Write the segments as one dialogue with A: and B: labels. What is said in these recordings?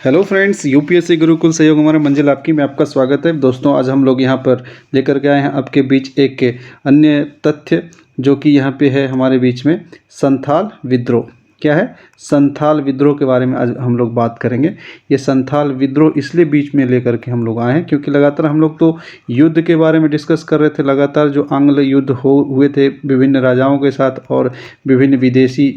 A: Hello friends, UPSC Gurukul सहयोग हमारे मंजिल आपकी में आपका स्वागत है। दोस्तों, आज हम लोग यहाँ पर लेकर के आए हैं आपके बीच एक अन्य तथ्य जो कि यहाँ पे है हमारे बीच में संथाल विद्रोह। क्या है? संथाल विद्रोह के बारे में आज हम लोग बात करेंगे। ये संथाल विद्रोह इसलिए बीच में लेकर के हम लोग आए हैं क्योंकि लगातार हम लोग तो युद्ध के बारे में डिस्कस कर रहे थे। लगातार जो आंग्ल युद्ध हुए थे विभिन्न राजाओं के साथ और विभिन्न विदेशी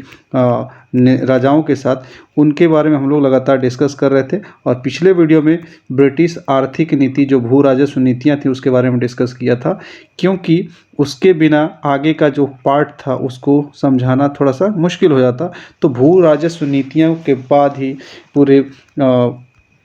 A: राजाओं के साथ, उनके बारे में हम लोग लगातार डिस्कस कर रहे थे। और पिछले वीडियो में ब्रिटिश आर्थिक नीति जो भू राजस्व नीतियाँ थी उसके बारे में डिस्कस किया था, क्योंकि उसके बिना आगे का जो पार्ट था उसको समझाना थोड़ा सा मुश्किल हो जाता। तो भू राजस्व नीतियों के बाद ही पूरे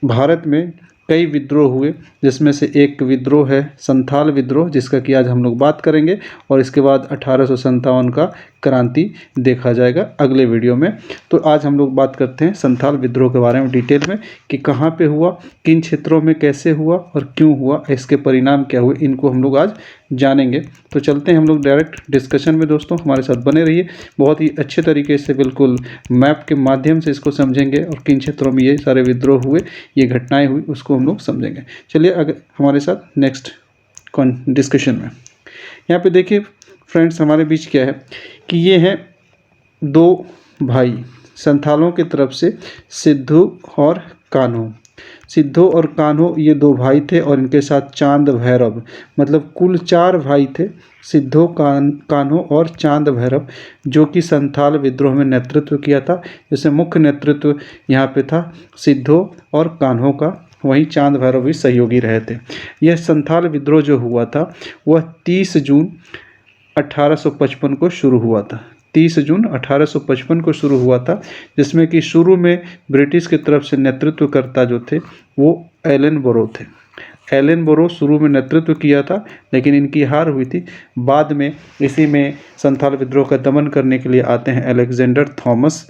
A: भारत में कई विद्रोह हुए, जिसमें से एक विद्रोह है संथाल विद्रोह, जिसका कि आज हम लोग बात करेंगे। और इसके बाद 1857 का क्रांति देखा जाएगा अगले वीडियो में। तो आज हम लोग बात करते हैं संथाल विद्रोह के बारे में डिटेल में कि कहाँ पे हुआ, किन क्षेत्रों में कैसे हुआ और क्यों हुआ, इसके परिणाम क्या हुए, इनको हम लोग आज जानेंगे। तो चलते हैं हम लोग डायरेक्ट डिस्कशन में। दोस्तों, हमारे साथ बने रहिए, बहुत ही अच्छे तरीके से बिल्कुल मैप के माध्यम से इसको समझेंगे और किन क्षेत्रों में ये सारे विद्रोह हुए, ये घटनाएं हुई, उसको हम लोग समझेंगे। चलिए अगर हमारे साथ नेक्स्ट डिस्कशन में यहाँ पे देखिए फ्रेंड्स, हमारे बीच क्या है कि ये हैं दो भाई संथालों की तरफ से, सिद्धू और कान्हो। सिद्धू और कान्हो ये दो भाई थे और इनके साथ चांद भैरव, मतलब कुल 4 भाई थे, सिद्धू, कान्हो और चांद भैरव, जो कि संथाल विद्रोह में नेतृत्व किया था। जैसे मुख्य नेतृत्व यहाँ पे था सिद्धू और कान्हो का, वहीं चांद भैरव भी सहयोगी रहे थे। यह संथाल विद्रोह जो हुआ था वह 30 जून 1855 को शुरू हुआ था। 30 जून 1855 को शुरू हुआ था, जिसमें कि शुरू में ब्रिटिश की तरफ से नेतृत्वकर्ता जो थे वो एलन बोरो थे। एलन बोरो शुरू में नेतृत्व किया था, लेकिन इनकी हार हुई थी। बाद में इसी में संथाल विद्रोह का दमन करने के लिए आते हैं अलेक्जेंडर थॉमस।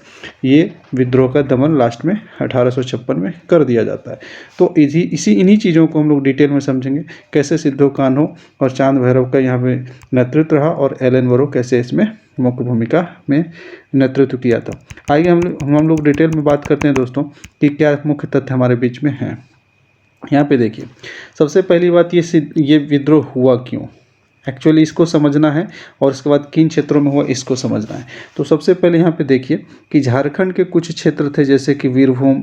A: ये विद्रोह का दमन लास्ट में 1856 में कर दिया जाता है। तो इन्हीं चीज़ों को हम लोग डिटेल में समझेंगे, कैसे सिद्धू, कान्हो और चांद भैरव का यहाँ पे नेतृत्व रहा और एलन बोरो कैसे इसमें मुख्य भूमिका में नेतृत्व किया था। आइए हम लोग डिटेल में बात करते हैं दोस्तों कि क्या मुख्य तथ्य हमारे बीच में हैं। यहाँ पे देखिए, सबसे पहली बात ये विद्रोह हुआ क्यों, एक्चुअली इसको समझना है और उसके बाद किन क्षेत्रों में हुआ इसको समझना है। तो सबसे पहले यहाँ पे देखिए कि झारखंड के कुछ क्षेत्र थे, जैसे कि वीरभूम,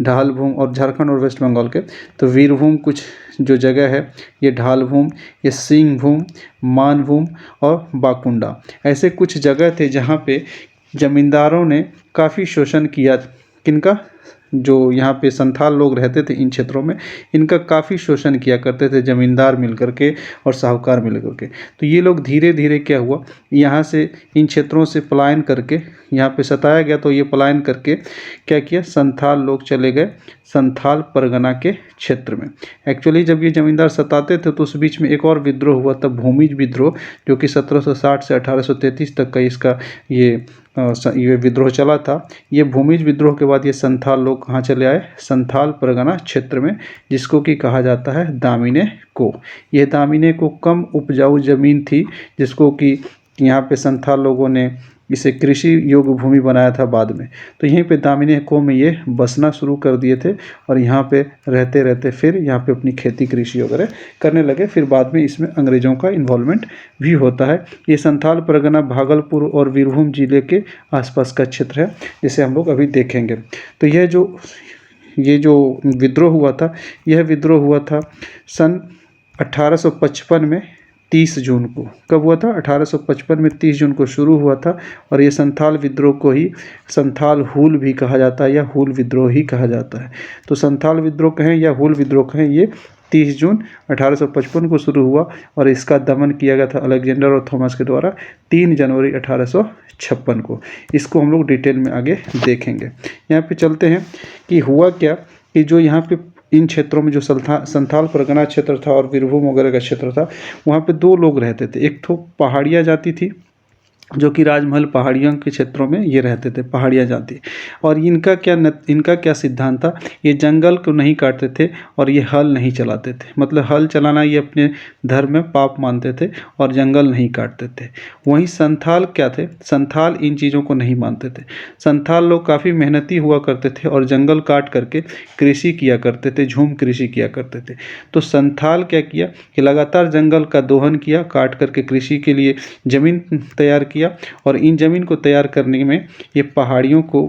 A: ढालभूम, और झारखंड और वेस्ट बंगाल के। तो वीरभूम कुछ जो जगह है, ये ढालभूम, ये सिंहभूम, मानभूम और बाकुंडा, ऐसे कुछ जगह थे जहाँ पे जमींदारों ने काफ़ी शोषण किया। किनका? जो यहाँ पे संथाल लोग रहते थे इन क्षेत्रों में, इनका काफ़ी शोषण किया करते थे जमींदार मिलकर के और साहूकार मिलकर के। तो ये लोग धीरे धीरे क्या हुआ, यहाँ से इन क्षेत्रों से पलायन करके, यहाँ पे सताया गया तो ये पलायन करके क्या किया, संथाल लोग चले गए संथाल परगना के क्षेत्र में। एक्चुअली जब ये जमींदार सताते थे तो उस बीच में एक और विद्रोह हुआ था, भूमिज विद्रोह, जो कि 1760 से 1833 तक का इसका ये विद्रोह चला था। ये भूमिज विद्रोह के बाद ये संथाल लोग कहाँ चले आए, संथाल परगना क्षेत्र में, जिसको कि कहा जाता है दामिने को। यह दामिने को कम उपजाऊ जमीन थी, जिसको कि यहाँ पे संथाल लोगों ने इसे कृषि योग्य भूमि बनाया था बाद में। तो यहीं पे दामिने को में ये बसना शुरू कर दिए थे और यहाँ पे रहते रहते फिर यहाँ पे अपनी खेती कृषि वगैरह करने लगे। फिर बाद में इसमें अंग्रेज़ों का इन्वॉल्वमेंट भी होता है। ये संथाल परगना भागलपुर और वीरभूम जिले के आसपास का क्षेत्र है, जिसे हम लोग अभी देखेंगे। तो ये जो विद्रोह हुआ था, यह विद्रोह हुआ था सन 1855 में 30 जून को। कब हुआ था? 1855 में 30 जून को शुरू हुआ था। और ये संथाल विद्रोह को ही संथाल हूल भी कहा जाता है या हूल विद्रोह ही कहा जाता है। तो संथाल विद्रोह कहें या हूल विद्रोह कहें, ये 30 जून 1855 को शुरू हुआ और इसका दमन किया गया था अलेक्जेंडर और थॉमस के द्वारा 3 जनवरी 1856 को। इसको हम लोग डिटेल में आगे देखेंगे। यहाँ पे चलते हैं कि हुआ क्या कि जो यहाँ पे इन क्षेत्रों में जो संथाल परगना क्षेत्र था और वीरभूम वगैरह का क्षेत्र था, वहाँ पे 2 लोग रहते थे। एक तो पहाड़िया जाति थी जो कि राजमहल पहाड़ियों के क्षेत्रों में ये रहते थे, पहाड़ियाँ जाति। और इनका क्या सिद्धांत था, ये जंगल को नहीं काटते थे और ये हल नहीं चलाते थे। मतलब हल चलाना ये अपने धर्म में पाप मानते थे और जंगल नहीं काटते थे। वहीं संथाल क्या थे, संथाल इन चीज़ों को नहीं मानते थे। संथाल लोग काफ़ी मेहनती हुआ करते थे और जंगल काट करके कृषि किया करते थे, झूम कृषि किया करते थे। तो संथाल क्या किया कि लगातार जंगल का दोहन किया, काट करके कृषि के लिए ज़मीन तैयार किया। और इन ज़मीन को तैयार करने में ये पहाड़ियों को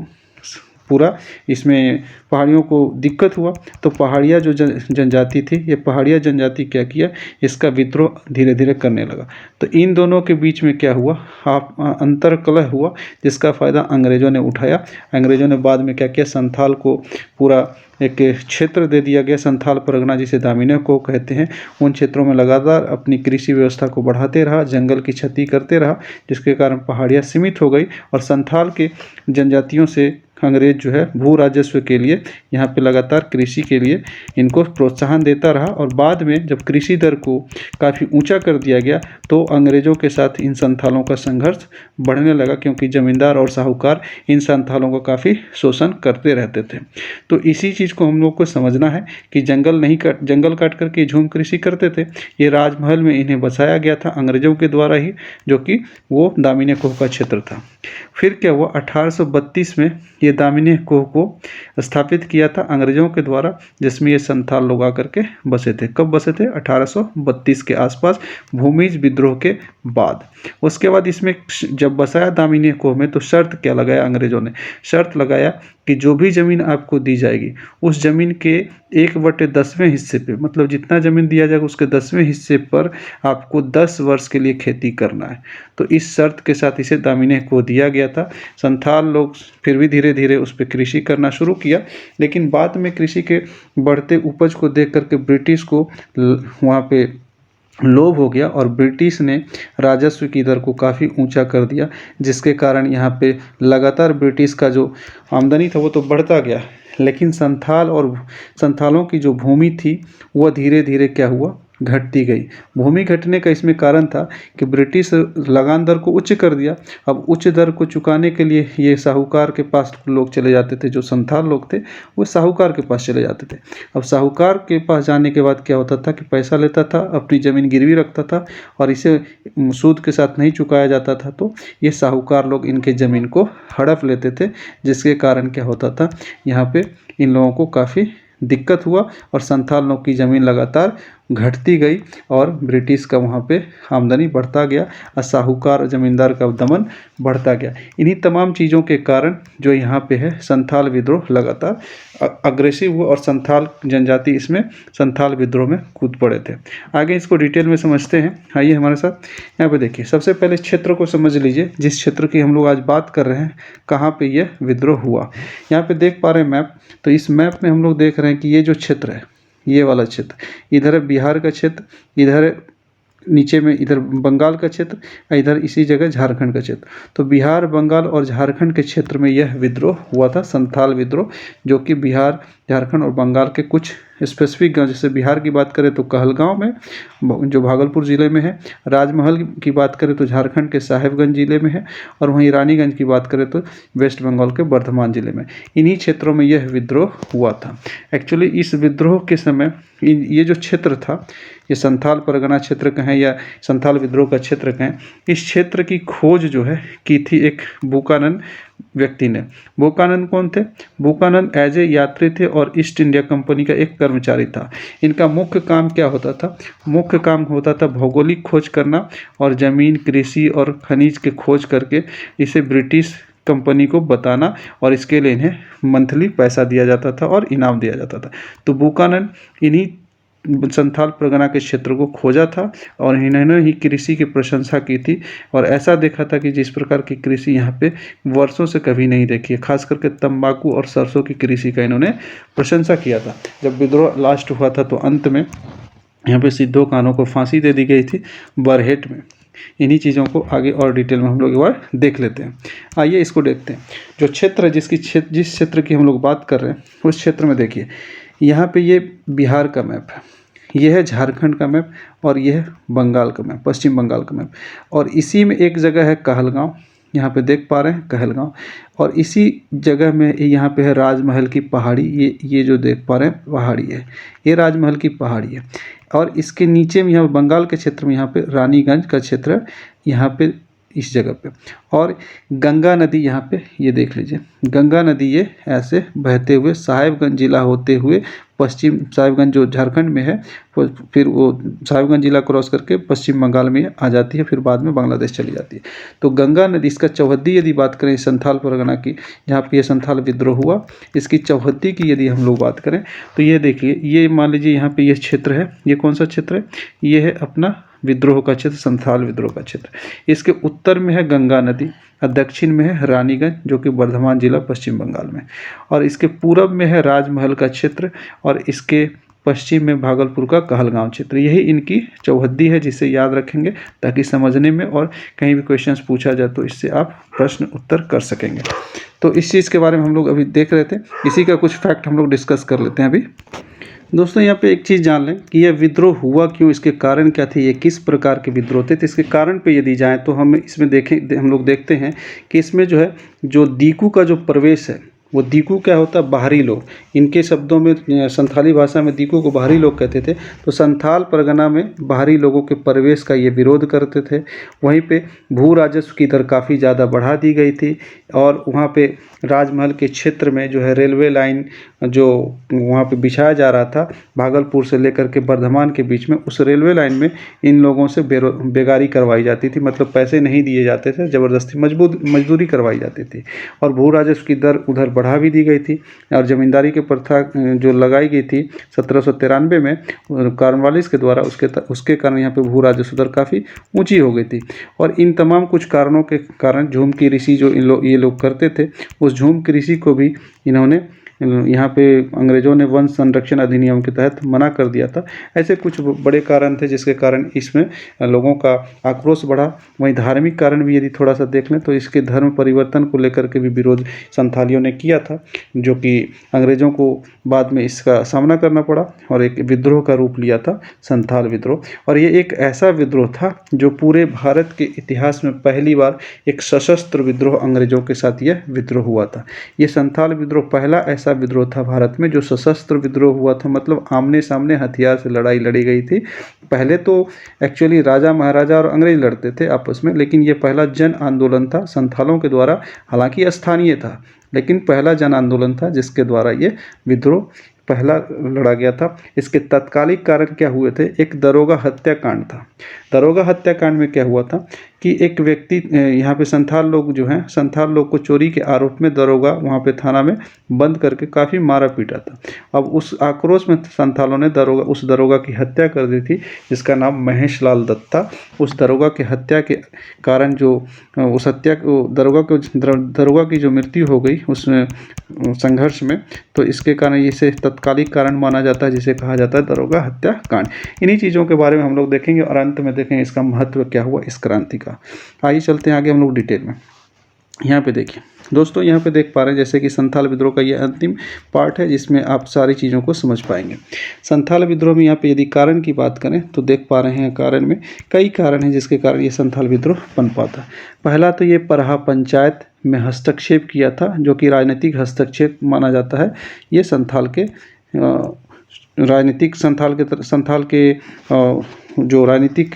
A: पूरा इसमें पहाड़ियों को दिक्कत हुआ। तो पहाड़िया जो जनजाति थी, ये पहाड़िया जनजाति क्या किया, इसका विद्रोह धीरे धीरे करने लगा। तो इन दोनों के बीच में क्या हुआ, अंतर कलह हुआ, जिसका फ़ायदा अंग्रेज़ों ने उठाया। अंग्रेज़ों ने बाद में क्या किया, संथाल को पूरा एक क्षेत्र दे दिया गया, संथाल परगना जिसे दामिनी को कहते हैं। उन क्षेत्रों में लगातार अपनी कृषि व्यवस्था को बढ़ाते रहा, जंगल की क्षति करते रहा, जिसके कारण पहाड़ियाँ सीमित हो गई। और संथाल के जनजातियों से अंग्रेज जो है भू राजस्व के लिए यहाँ पे लगातार कृषि के लिए इनको प्रोत्साहन देता रहा। और बाद में जब कृषि दर को काफ़ी ऊंचा कर दिया गया तो अंग्रेज़ों के साथ इन संथालों का संघर्ष बढ़ने लगा, क्योंकि ज़मींदार और साहूकार इन संथालों का काफ़ी शोषण करते रहते थे। तो इसी चीज़ को हम लोग को समझना है कि जंगल काट करके झूम कृषि करते थे। ये राजमहल में इन्हें बसाया गया था अंग्रेज़ों के द्वारा ही, जो कि वो दामिनी कोह का क्षेत्र था। फिर क्या हुआ, 1832 में ये दामिनी कोह को स्थापित किया था अंग्रेज़ों के द्वारा, जिसमें ये संथाल लोग आकर के बसे थे। कब बसे थे, 1832 के आसपास, भूमिज विद्रोह के बाद। उसके बाद इसमें जब बसाया दामिनी कोह में, तो शर्त क्या लगाया अंग्रेज़ों ने, शर्त लगाया कि जो भी ज़मीन आपको दी जाएगी उस ज़मीन के 1/10वें हिस्से पे, मतलब जितना ज़मीन दिया जाएगा उसके 10वें हिस्से पर आपको 10 वर्ष के लिए खेती करना है। तो इस शर्त के साथ इसे दामिनी को दिया गया था। संथाल लोग फिर भी धीरे धीरे उस पर कृषि करना शुरू किया, लेकिन बाद में कृषि के बढ़ते उपज को देख करके ब्रिटिश को वहाँ पे लोभ हो गया और ब्रिटिश ने राजस्व की दर को काफ़ी ऊंचा कर दिया, जिसके कारण यहाँ पे लगातार ब्रिटिश का जो आमदनी था वो तो बढ़ता गया, लेकिन संथालों की जो भूमि थी वह धीरे धीरे क्या हुआ, घटती गई। भूमि घटने का इसमें कारण था कि ब्रिटिश लगान दर को उच्च कर दिया। अब उच्च दर को चुकाने के लिए ये साहूकार के पास लोग चले जाते थे, जो संथाल लोग थे वो साहूकार के पास चले जाते थे। अब साहूकार के पास जाने के बाद क्या होता था कि पैसा लेता था, अपनी ज़मीन गिरवी रखता था और इसे सूद के साथ नहीं चुकाया जाता था, तो ये साहूकार लोग इनके ज़मीन को हड़प लेते थे, जिसके कारण क्या होता था, यहाँ पे इन लोगों को काफ़ी दिक्कत हुआ और संथाल लोग की ज़मीन लगातार घटती गई और ब्रिटिश का वहाँ पे आमदनी बढ़ता गया और साहूकार ज़मींदार का दमन बढ़ता गया। इन्हीं तमाम चीज़ों के कारण जो यहाँ पे है संथाल विद्रोह लगातार अग्रेसिव हुआ और संथाल जनजाति इसमें संथाल विद्रोह में कूद पड़े थे। आगे इसको डिटेल में समझते हैं, आइए हमारे साथ। यहाँ पे देखिए, सबसे पहले क्षेत्र को समझ लीजिए, जिस क्षेत्र की हम लोग आज बात कर रहे हैं, कहाँ पे यह विद्रोह हुआ। यहाँ पे देख पा रहे हैं मैप, तो इस मैप में हम लोग देख रहे हैं कि ये जो क्षेत्र है, ये वाला क्षेत्र, इधर है बिहार का क्षेत्र, इधर नीचे में इधर बंगाल का क्षेत्र, इधर इसी जगह झारखंड का क्षेत्र। तो बिहार, बंगाल और झारखंड के क्षेत्र में यह विद्रोह हुआ था, संथाल विद्रोह, जो कि बिहार, झारखंड और बंगाल के कुछ स्पेसिफिक गांव, जैसे बिहार की बात करें तो कहलगांव में, जो भागलपुर ज़िले में है। राजमहल की बात करें तो झारखंड के साहेबगंज ज़िले में है, और वहीं रानीगंज की बात करें तो वेस्ट बंगाल के बर्धमान ज़िले में। इन्हीं क्षेत्रों में यह विद्रोह हुआ था। एक्चुअली इस विद्रोह के समय ये जो क्षेत्र था, ये संथाल परगना क्षेत्र कहें या संथाल विद्रोह का क्षेत्र कहें, इस क्षेत्र की खोज जो है की थी एक बुकानन व्यक्ति ने। बुकानन कौन थे? बुकानन एज ए यात्री थे और ईस्ट इंडिया कंपनी का एक कर्मचारी था। इनका मुख्य काम क्या होता था? मुख्य काम होता था भौगोलिक खोज करना और ज़मीन, कृषि और खनिज के खोज करके इसे ब्रिटिश कंपनी को बताना, और इसके लिए इन्हें मंथली पैसा दिया जाता था और इनाम दिया जाता था। तो बुकानन इन्हीं संथाल परगना के क्षेत्र को खोजा था और इन्होंने ही कृषि की प्रशंसा की थी, और ऐसा देखा था कि जिस प्रकार की कृषि यहाँ पे वर्षों से कभी नहीं देखी है। खास करके तंबाकू और सरसों की कृषि का इन्होंने प्रशंसा किया था। जब विद्रोह लास्ट हुआ था तो अंत में यहाँ पे सिद्धो कान्हो को फांसी दे दी गई थी बरहेट में। इन्हीं चीज़ों को आगे और डिटेल में हम लोग एक बार देख लेते हैं। आइए इसको देखते हैं। जो क्षेत्र है, जिस क्षेत्र की हम लोग बात कर रहे हैं, उस क्षेत्र में देखिए, यहाँ पे ये बिहार का मैप है, ये है झारखंड का मैप और ये है बंगाल का मैप, पश्चिम बंगाल का मैप। और इसी में एक जगह है कहलगांव, यहाँ पे देख पा रहे हैं कहलगांव। और इसी जगह में यहाँ पे है राजमहल की पहाड़ी, ये जो देख पा रहे हैं पहाड़ी है, ये राजमहल की पहाड़ी है। और इसके नीचे में यहाँ बंगाल के क्षेत्र में यहाँ पे रानीगंज का क्षेत्र है, यहाँ पे इस जगह पे। और गंगा नदी यहाँ पे ये देख लीजिए, गंगा नदी ये ऐसे बहते हुए साहिबगंज जिला होते हुए पश्चिम, साहिबगंज जो झारखंड में है, फिर वो साहिबगंज जिला क्रॉस करके पश्चिम बंगाल में आ जाती है, फिर बाद में बांग्लादेश चली जाती है। तो गंगा नदी, इसका चौहद्दी यदि बात करें संथाल परगना की, जहाँ पे ये संथाल विद्रोह हुआ, इसकी चौहद्दी की यदि हम लोग बात करें तो ये देखिए, ये मान लीजिए यहाँ पे ये क्षेत्र है, ये कौन सा क्षेत्र है, ये है अपना विद्रोह का क्षेत्र, संथाल विद्रोह का क्षेत्र। इसके उत्तर में है गंगा नदी और दक्षिण में है रानीगंज जो कि बर्धमान जिला पश्चिम बंगाल में, और इसके पूरब में है राजमहल का क्षेत्र, और इसके पश्चिम में भागलपुर का कहलगांव क्षेत्र। यही इनकी चौहद्दी है जिसे याद रखेंगे ताकि समझने में और कहीं भी क्वेश्चंस पूछा जाए तो इससे आप प्रश्न उत्तर कर सकेंगे। तो इस चीज़ के बारे में हम लोग अभी देख रहे थे, इसी का कुछ फैक्ट हम लोग डिस्कस कर लेते हैं अभी। दोस्तों यहाँ पे एक चीज़ जान लें कि यह विद्रोह हुआ क्यों, इसके कारण क्या थे, ये किस प्रकार के विद्रोह थे। तो इसके कारण पे यदि जाएं तो हम इसमें देखें, हम लोग देखते हैं कि इसमें जो है, जो दीकू का जो प्रवेश है, वो दीकू क्या होता है, बाहरी लोग। इनके शब्दों में संथाली भाषा में दीकू को बाहरी लोग कहते थे। तो संथाल परगना में बाहरी लोगों के प्रवेश का ये विरोध करते थे। वहीं पे भू राजस्व की दर काफ़ी ज़्यादा बढ़ा दी गई थी, और वहाँ पे राजमहल के क्षेत्र में जो है रेलवे लाइन जो वहाँ पे बिछाया जा रहा था भागलपुर से लेकर के बर्धमान के बीच में, उस रेलवे लाइन में इन लोगों से बेगारी करवाई जाती थी, मतलब पैसे नहीं दिए जाते थे, ज़बरदस्ती मजदूरी करवाई जाती थी। और भू राजस्व की दर उधर बढ़ा भी दी गई थी, और ज़मींदारी की प्रथा जो लगाई गई थी 1793 में कॉर्नवालिस के द्वारा, उसके कारण यहाँ पे भू राजस्व दर काफ़ी ऊंची हो गई थी। और इन तमाम कुछ कारणों के कारण झूम कृषि जो ये लोग करते थे, उस झूम कृषि को भी इन्होंने यहाँ पे अंग्रेज़ों ने वन संरक्षण अधिनियम के तहत मना कर दिया था। ऐसे कुछ बड़े कारण थे जिसके कारण इसमें लोगों का आक्रोश बढ़ा। वहीं धार्मिक कारण भी यदि थोड़ा सा देख लें तो इसके धर्म परिवर्तन को लेकर के भी विरोध संथालियों ने किया था, जो कि अंग्रेज़ों को बाद में इसका सामना करना पड़ा और एक विद्रोह का रूप लिया था, संथाल विद्रोह। और ये एक ऐसा विद्रोह था जो पूरे भारत के इतिहास में पहली बार एक सशस्त्र विद्रोह अंग्रेज़ों के साथ यह विद्रोह हुआ था। ये संथाल विद्रोह पहला ऐसा विद्रोह था भारत में जो सशस्त्र विद्रोह हुआ था, मतलब आमने सामने हथियार से लड़ाई लड़ी गई थी। पहले तो एक्चुअली राजा महाराजा और अंग्रेज लड़ते थे आपस में, लेकिन ये पहला जन आंदोलन था संथालों के द्वारा, हालांकि स्थानीय था लेकिन पहला जन आंदोलन था जिसके द्वारा ये विद्रोह पहला लड़ा गया था। इसके तत्कालिक कारण क्या हुए थे, एक दरोगा हत्याकांड था। दरोगा हत्याकांड में क्या हुआ था कि एक व्यक्ति, यहाँ पे संथाल लोग जो हैं, संथाल लोग को चोरी के आरोप में दरोगा वहाँ पे थाना में बंद करके काफ़ी मारा पीटा था। अब उस आक्रोश में संथालों ने उस दरोगा की हत्या कर दी थी, जिसका नाम महेश लाल दत्त था। उस दरोगा की हत्या के कारण जो उस हत्या दरोगा की जो मृत्यु हो गई उसमें संघर्ष में, तो इसके कारण इसे तत्कालिक कारण माना जाता है जिसे कहा जाता है दरोगा हत्याकांड। इन्हीं चीज़ों के बारे में हम लोग देखेंगे और अंत में देखेंगे इसका महत्व क्या हुआ इस क्रांति का। आइए चलते हैं आगे हम लोग डिटेल में। यहाँ पे देखिए दोस्तों, यहाँ पे देख पा रहे हैं जैसे कि संथाल विद्रोह का ये अंतिम पार्ट है जिसमें आप सारी चीज़ों को समझ पाएंगे। संथाल विद्रोह में यहाँ पे यदि कारण की बात करें तो देख पा रहे हैं कारण में कई कारण हैं जिसके कारण ये संथाल विद्रोह पनपा था। पहला तो ये परहा पंचायत में हस्तक्षेप किया था, जो कि राजनीतिक हस्तक्षेप माना जाता है। ये संथाल के राजनीतिक संथाल के जो राजनीतिक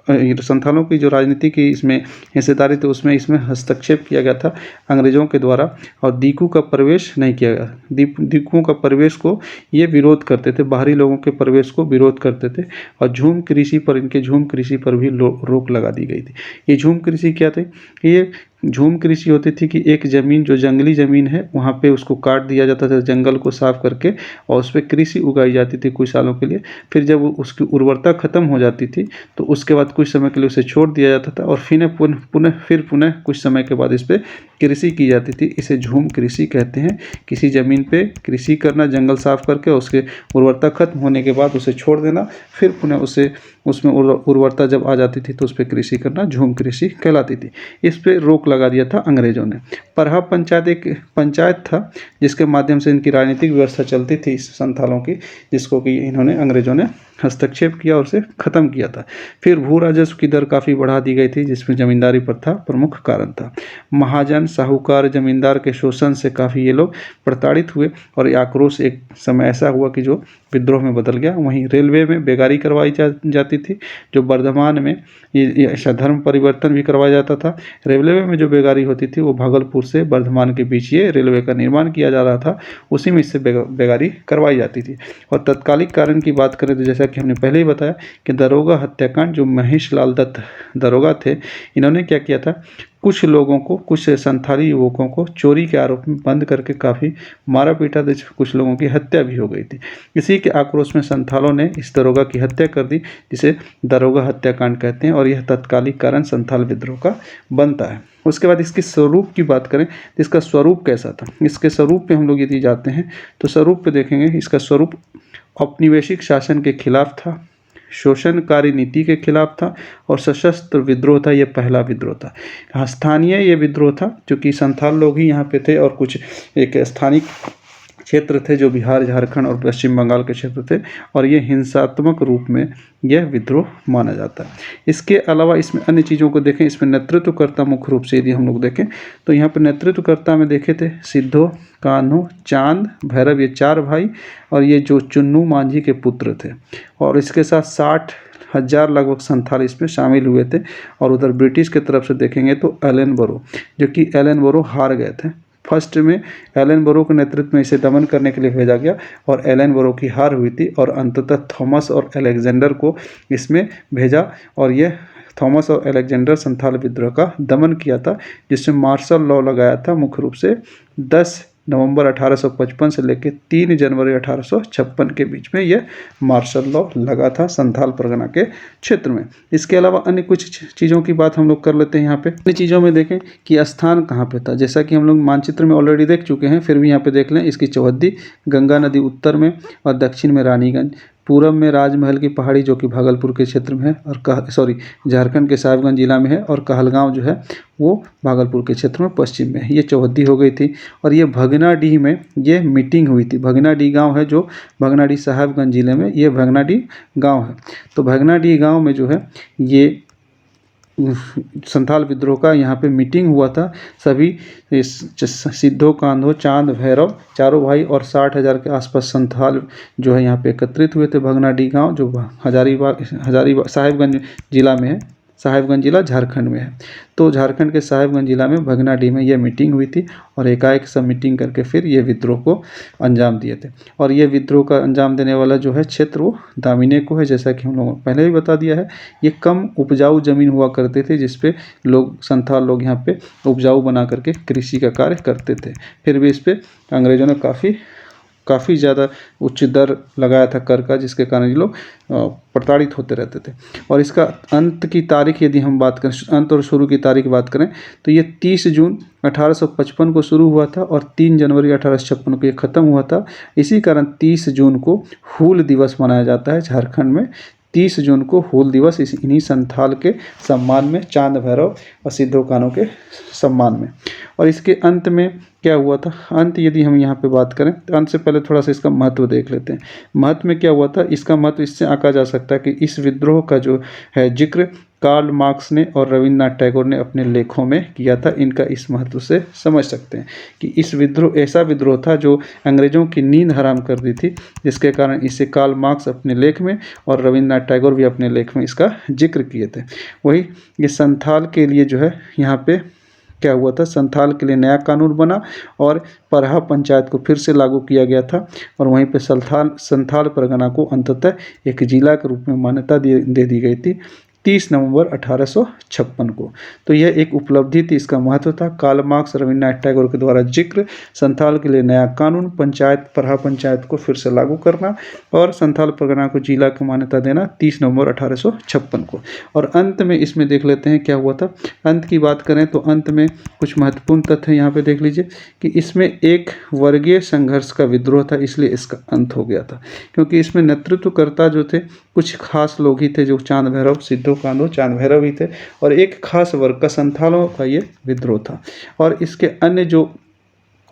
A: संथालों की जो राजनीति की इसमें हिस्सेदारी थी उसमें इसमें हस्तक्षेप किया गया था अंग्रेज़ों के द्वारा, और दीकू का प्रवेश नहीं किया गया। दीकुओं का प्रवेश को ये विरोध करते थे, बाहरी लोगों के प्रवेश को विरोध करते थे। और झूम कृषि पर, इनके झूम कृषि पर भी रोक लगा दी गई थी। ये झूम कृषि क्या थी, ये झूम कृषि होती थी कि एक ज़मीन जो जंगली ज़मीन है वहाँ पे उसको काट दिया जाता था, जंगल को साफ करके, और उस पर कृषि उगाई जाती थी कुछ सालों के लिए। फिर जब उसकी उर्वरता ख़त्म हो जाती थी तो उसके बाद कुछ समय के लिए उसे छोड़ दिया जाता था, और फिर पुनः कुछ समय के बाद इस पर कृषि की जाती थी। इसे झूम कृषि कहते हैं। किसी ज़मीन पे कृषि करना, जंगल साफ करके उसके उर्वरता खत्म होने के बाद उसे छोड़ देना, फिर पुनः उसे उसमें उर्वरता जब आ जाती थी तो उस पर कृषि करना झूम कृषि कहलाती थी। इस पर रोक लगा दिया था अंग्रेजों ने। परहा पंचायत एक पंचायत था जिसके माध्यम से इनकी राजनीतिक व्यवस्था चलती थी संथालों की, जिसको कि इन्होंने अंग्रेजों ने हस्तक्षेप किया और उसे ख़त्म किया था। फिर भू राजस्व की दर काफ़ी बढ़ा दी गई थी जिसमें जमींदारी प्रथा प्रमुख कारण था। महाजन साहूकार जमींदार के शोषण से काफ़ी ये लोग प्रताड़ित हुए और ये आक्रोश एक समय ऐसा हुआ कि जो विद्रोह में बदल गया। वहीं रेलवे में बेगारी करवाई जाती थी, जो वर्धमान में ये ऐसा धर्म परिवर्तन भी करवाया जाता था। रेलवे में जो बेगारी होती थी वो भागलपुर से वर्धमान के बीच ये रेलवे का निर्माण किया जा रहा था, उसी में इससे बेगारी करवाई जाती थी। और तत्कालिक कारण की बात करें तो जैसा कि हमने पहले ही बताया कि दरोगा हत्याकांड, जो महेश लाल दत्त दरोगा थे, इन्होंने क्या किया था, कुछ लोगों को, कुछ संथाली युवकों को चोरी के आरोप में बंद करके काफ़ी मारा पीटा था, कुछ लोगों की हत्या भी हो गई थी। इसी के आक्रोश में संथालों ने इस दरोगा की हत्या कर दी, जिसे दरोगा हत्याकांड कहते हैं, और यह तत्कालिक कारण संथाल विद्रोह का बनता है। उसके बाद इसके स्वरूप की बात करें तो इसका स्वरूप कैसा था। इसके स्वरूप पे हम लोग यदि जाते हैं तो स्वरूप पे देखेंगे, इसका स्वरूप औपनिवेशिक शासन के खिलाफ था, शोषणकारी नीति के खिलाफ था और सशस्त्र विद्रोह था। यह पहला विद्रोह था। हाँ, स्थानीय ये विद्रोह था, क्योंकि संथाल लोग ही यहाँ पे थे और कुछ एक स्थानिक क्षेत्र थे जो बिहार, झारखंड और पश्चिम बंगाल के क्षेत्र थे, और ये हिंसात्मक रूप में यह विद्रोह माना जाता है। इसके अलावा इसमें अन्य चीज़ों को देखें, इसमें नेतृत्वकर्ता मुख्य रूप से यदि हम लोग देखें तो यहाँ पर नेतृत्वकर्ता में देखे थे सिद्धो, कान्हो, चांद, भैरव, ये 4 भाई, और ये जो चुन्नू मांझी के पुत्र थे। और इसके साथ 60,000 लगभग संथाल इसमें शामिल हुए थे। और उधर ब्रिटिश की तरफ से देखेंगे तो एलन बोरो, जो कि एलन बोरो हार गए थे। फर्स्ट में एलन बोरो के नेतृत्व में इसे दमन करने के लिए भेजा गया और एलन बोरो की हार हुई थी, और अंततः थॉमस और अलेक्जेंडर को इसमें भेजा, और यह थॉमस और अलेक्जेंडर संथाल विद्रोह का दमन किया था, जिसमें मार्शल लॉ लगाया था। मुख्य रूप से 10 नवंबर 1855 से लेकर 3 जनवरी 1856 के बीच में यह मार्शल लॉ लगा था संथाल परगना के क्षेत्र में। इसके अलावा अन्य कुछ चीज़ों की बात हम लोग कर लेते हैं। यहाँ पे अन्य चीज़ों में देखें कि स्थान कहाँ पे था, जैसा कि हम लोग मानचित्र में ऑलरेडी देख चुके हैं, फिर भी यहाँ पे देख लें। इसकी चौहद्दी गंगा नदी उत्तर में और दक्षिण में रानीगंज, पूरब में राजमहल की पहाड़ी जो कि भागलपुर के क्षेत्र में है, और झारखंड के साहिबगंज जिला में है, और कहलगांव जो है वो भागलपुर के क्षेत्र में पश्चिम में है। ये चौहद्दी हो गई थी। और ये भगनाडीह में ये मीटिंग हुई थी। भगनाडीह गांव है जो भगनाडीह साहिबगंज जिले में, ये भगनाडीह गांव है। तो भगनाडीह गांव में जो है ये संथाल विद्रोह का यहाँ पे मीटिंग हुआ था। सभी सिद्धो, कान्हो, चांद, भैरव, चारों भाई और 60,000 के आसपास संथाल जो है यहाँ पे एकत्रित हुए थे। भगनाडीह गांव जो हजारीबाग साहिबगंज जिला में है, साहिबगंज जिला झारखंड में है। तो झारखंड के साहिबगंज जिला में भगनाडीह में यह मीटिंग हुई थी, और एकाएक सब मीटिंग करके फिर ये विद्रोह को अंजाम दिए थे। और ये विद्रोह का अंजाम देने वाला जो है क्षेत्र वो दामिने को है, जैसा कि हम लोगों ने पहले भी बता दिया है। ये कम उपजाऊ जमीन हुआ करते थे, जिसपे लोग संथाल लोग यहाँ पे उपजाऊ बना करके कृषि का कार्य करते थे। फिर भी इस पर अंग्रेजों ने काफ़ी ज़्यादा उच्च दर लगाया था कर का, जिसके कारण ये लोग प्रताड़ित होते रहते थे। और इसका अंत की तारीख यदि हम बात करें, अंत और शुरू की तारीख बात करें तो ये 30 जून 1855 को शुरू हुआ था और 3 जनवरी 1856 को ये ख़त्म हुआ था। इसी कारण 30 जून को हूल दिवस मनाया जाता है झारखंड में। 30 जून को हूल दिवस इन्हीं संथाल के सम्मान में, चांद, भैरव और सिद्धो, कान्हो के सम्मान में। और इसके अंत में क्या हुआ था, अंत यदि हम यहाँ पे बात करें तो अंत से पहले थोड़ा सा इसका महत्व देख लेते हैं। महत्व में क्या हुआ था, इसका महत्व इससे आंका जा सकता है कि इस विद्रोह का जो है जिक्र कार्ल मार्क्स ने और रविन्द्रनाथ टैगोर ने अपने लेखों में किया था। इनका इस महत्व से समझ सकते हैं कि इस विद्रोह ऐसा विद्रोह था जो अंग्रेजों की नींद हराम कर दी थी, जिसके कारण इसे कार्ल मार्क्स अपने लेख में और रविन्द्रनाथ टैगोर भी अपने लेख में इसका जिक्र किए थे। वही ये संथाल के लिए जो है यहाँ पे क्या हुआ था, संथाल के लिए नया कानून बना और परहा पंचायत को फिर से लागू किया गया था, और वहीं पे संथाल परगना को अंततः एक जिला के रूप में मान्यता दे दी गई थी 30 नवंबर 1856 को। तो यह एक उपलब्धि थी, इसका महत्व था। कार्ल मार्क्स, रविन्द्रनाथ टैगोर के द्वारा जिक्र, संथाल के लिए नया कानून, परहा पंचायत को फिर से लागू करना और संथाल परगना को जिला की मान्यता देना 30 नवंबर 1856 को। और अंत में इसमें देख लेते हैं क्या हुआ था। अंत की बात करें तो अंत में कुछ महत्वपूर्ण तथ्य यहाँ पे देख लीजिए कि इसमें एक वर्गीय संघर्ष का विद्रोह था, इसलिए इसका अंत हो गया था, क्योंकि इसमें नेतृत्वकर्ता जो थे कुछ खास लोग ही थे जो चांद भैरव, सिद्धो कान्हो चांद भैरव ही थे, और एक खास वर्ग का संथालों का ये विद्रोह था। और इसके अन्य जो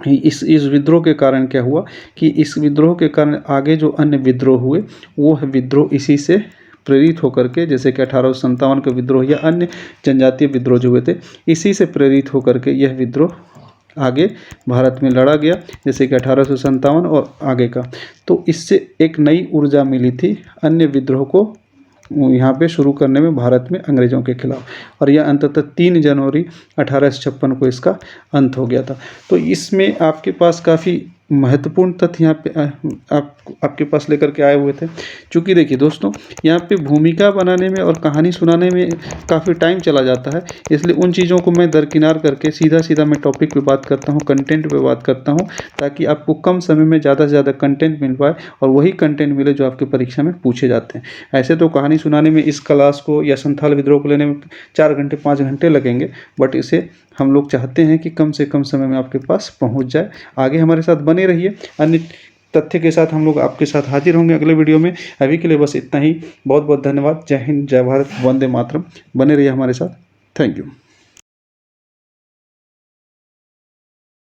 A: इस विद्रोह के कारण क्या हुआ कि इस विद्रोह के कारण आगे जो अन्य विद्रोह हुए वो विद्रोह इसी से प्रेरित होकर के, जैसे कि 1857 का विद्रोह या अन्य जनजातीय विद्रोह जो हुए थे, इसी से प्रेरित होकर के यह विद्रोह आगे भारत में लड़ा गया, जैसे कि 1857 और आगे का। तो इससे एक नई ऊर्जा मिली थी अन्य विद्रोह को यहाँ पे शुरू करने में भारत में अंग्रेज़ों के खिलाफ, और यह अंततः 3 जनवरी 1856 को इसका अंत हो गया था। तो इसमें आपके पास काफ़ी महत्वपूर्ण तथ्य यहाँ पे आपके पास लेकर के आए हुए थे। चूँकि देखिए दोस्तों, यहाँ पे भूमिका बनाने में और कहानी सुनाने में काफ़ी टाइम चला जाता है, इसलिए उन चीज़ों को मैं दरकिनार करके सीधा मैं टॉपिक पे बात करता हूँ, कंटेंट पे बात करता हूँ, ताकि आपको कम समय में ज़्यादा से ज़्यादा कंटेंट मिल पाए और वही कंटेंट मिले जो आपकी परीक्षा में पूछे जाते हैं। ऐसे तो कहानी सुनाने में इस क्लास को या संथाल विद्रोह को लेने में 4 घंटे 5 घंटे लगेंगे, बट इसे हम लोग चाहते हैं कि कम से कम समय में आपके पास पहुंच जाए। आगे हमारे साथ बने रहिए, अन्य तथ्य के साथ हम लोग आपके साथ हाजिर होंगे अगले वीडियो में। अभी के लिए बस इतना ही। बहुत बहुत धन्यवाद। जय हिंद, जय भारत, वंदे मातरम। बने रहिए हमारे साथ। Thank you.